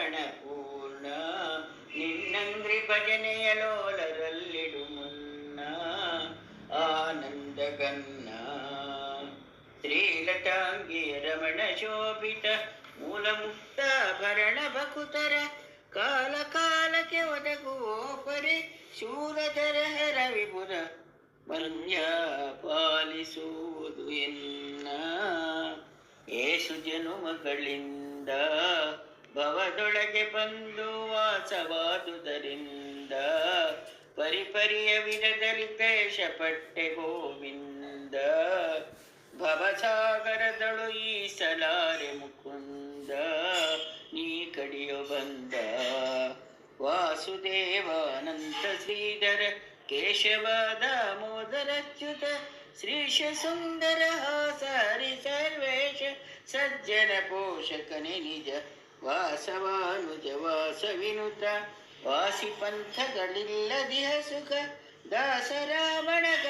ಗುಣಗಣ ಪೂರ್ಣ ನಿನ್ನಂಗ್ರಿ ಭಜನೆಯ ಲೋಲರಲ್ಲಿಡು ಮುನ್ನ ಆನಂದ ಗನ್ನ ಶ್ರೀಲತಾಂಗಿಯ ರಮಣ ಶೋಭಿತ ಮೂಲ ಮುಕ್ತಾಭರಣ ಭಕುತರ ಕಾಲ ಕಾಲಕ್ಕೆ ಒದಗುವೋ ಪರಿ ಶೂರಧರ ರವಿಪುರ ಮನ್ಯ ಪಾಲಿಸುವುದು ಎನ್ನ ಏಸು ಜನುಮಗಳಿಂದ ಭವದೊಳಗೆ ಬಂದು ವಾಸವಾದುದರಿಂದ ಪರಿಪರಿಯ ವಿಧದಲ್ಲಿ ಕ್ಲೇಶಪಟ್ಟೆ ಗೋವಿಂದ ಭವಸಾಗರದಳು ಈಸಲಾರೆ ಮುಕುಂದ ನೀ ಕಡಿಯೋ ಬಂದ ವಾಸುದೇವಾನಂತ ಶ್ರೀಧರ ಕೇಶವ ದಾಮೋದರಚ್ಯುತ ಶ್ರೀಶ ಸುಂದರ ಹಾಸಾರಿ ಸರ್ವೇಶ ಸಜ್ಜನ ಪೋಷಕನೆ ನಿಜ ವಾಸವಾನುಜ ವಾಸ ವಿನುತ ವಾಸಿ ಪಂಥಗಳಿಲ್ಲದಿಹ ಸುಖ ದಾಸರಾವಣಗ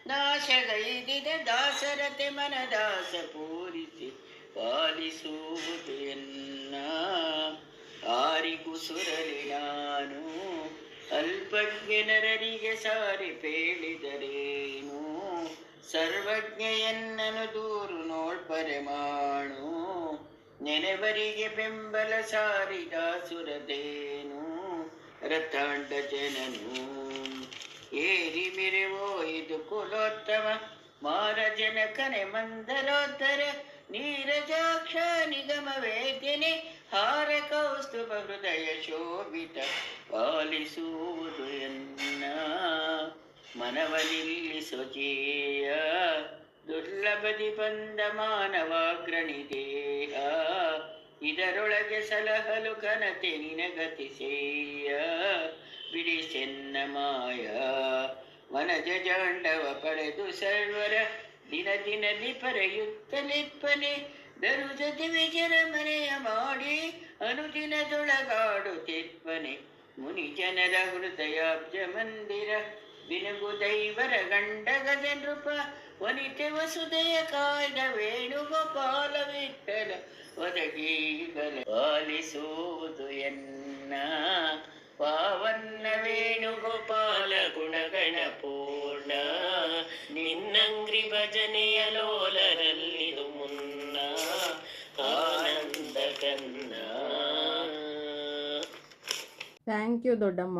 ನಾಶಗೈದಿದ ದಾಸರತೆ ಮನದಾಸ ಪೂರಿಸಿ ಪಾಲಿಸುವುದು ಎನ್ನ ಆರಿಗೂ ಸುರಲಿ ನಾನು ಅಲ್ಪಜ್ಞ ನರರಿಗೆ ಸಾರಿ ಪೇಳಿದರೇನು ಸರ್ವಜ್ಞೆಯನ್ನನು ದೂರು ನೋಡ್ಪರೆ ಮಾಡು ನೆನೆವರಿಗೆ ಬೆಂಬಲ ಸಾರಿದಾಸುರದೇನು ರತಾಂಡ ಜನನು ಏರಿ ಮಿರೆವೋ ಇದು ಕುಲೋತ್ತಮ ಮಾರ ಜನಕನೆ ಮಂದರೋತ್ತರ ನೀರಜಾಕ್ಷ ನಿಗಮ ವೇದ್ಯನೆ ಹಾರ ಕೌಸ್ತುಭ ಹೃದಯ ಶೋಭಿತ ಪಾಲಿಸುವುದು ಎನ್ನ ಮನವನಿಲ್ಲಿ ಸ್ವಚೇಯ ದುರ್ಲಭದಿ ಬಂದ ಮಾನವಾಗ್ರಣಿ ದೇಹ ಇದರೊಳಗೆ ಸಲಹಲು ಘನತೆ ನಿನಗತಿಸೇಯ ಬಿಡಿಸೆನ್ನ ಮಾಯ ವನಜ ಜಾಂಡವ ಪಡೆದು ಸರ್ವರ ದಿನ ದಿನದಿ ಪರೆಯುತ್ತಲಿಪ್ಪನೆ ದರುಜತಿ ವಿಜರ ಮನೆಯ ಮಾಡಿ ಅನುದಿನದೊಳಗಾಡುತ್ತಿಪ್ಪನೆ ಮುನಿ ಜನರ ಹೃದಯಾಬ್ಜ ಮಂದಿರ ಬಿನುಗು ದೈವರ ಗಂಡ ಗಜ ನೃಪ ವನಿತೆ ವಸುದೆಯ ಕಾಯ್ದ ವೇಣುಗೋಪಾಲ ವಿಠಲ ಒದಗೀಗಲ ಪಾಲಿಸುವುದು ಎನ್ನ ಪಾವನ್ನ ವೇಣುಗೋಪಾಲ ಗುಣಗಣ ಪೂರ್ಣ ನಿನ್ನಂಗ್ರಿ ಭಜನೆಯ ಲೋಲರಲ್ಲಿದು ಮುನ್ನ ಆನಂದ ಕನ್ನ. ಥ್ಯಾಂಕ್ ಯು ದೊಡ್ಡಮ್ಮ.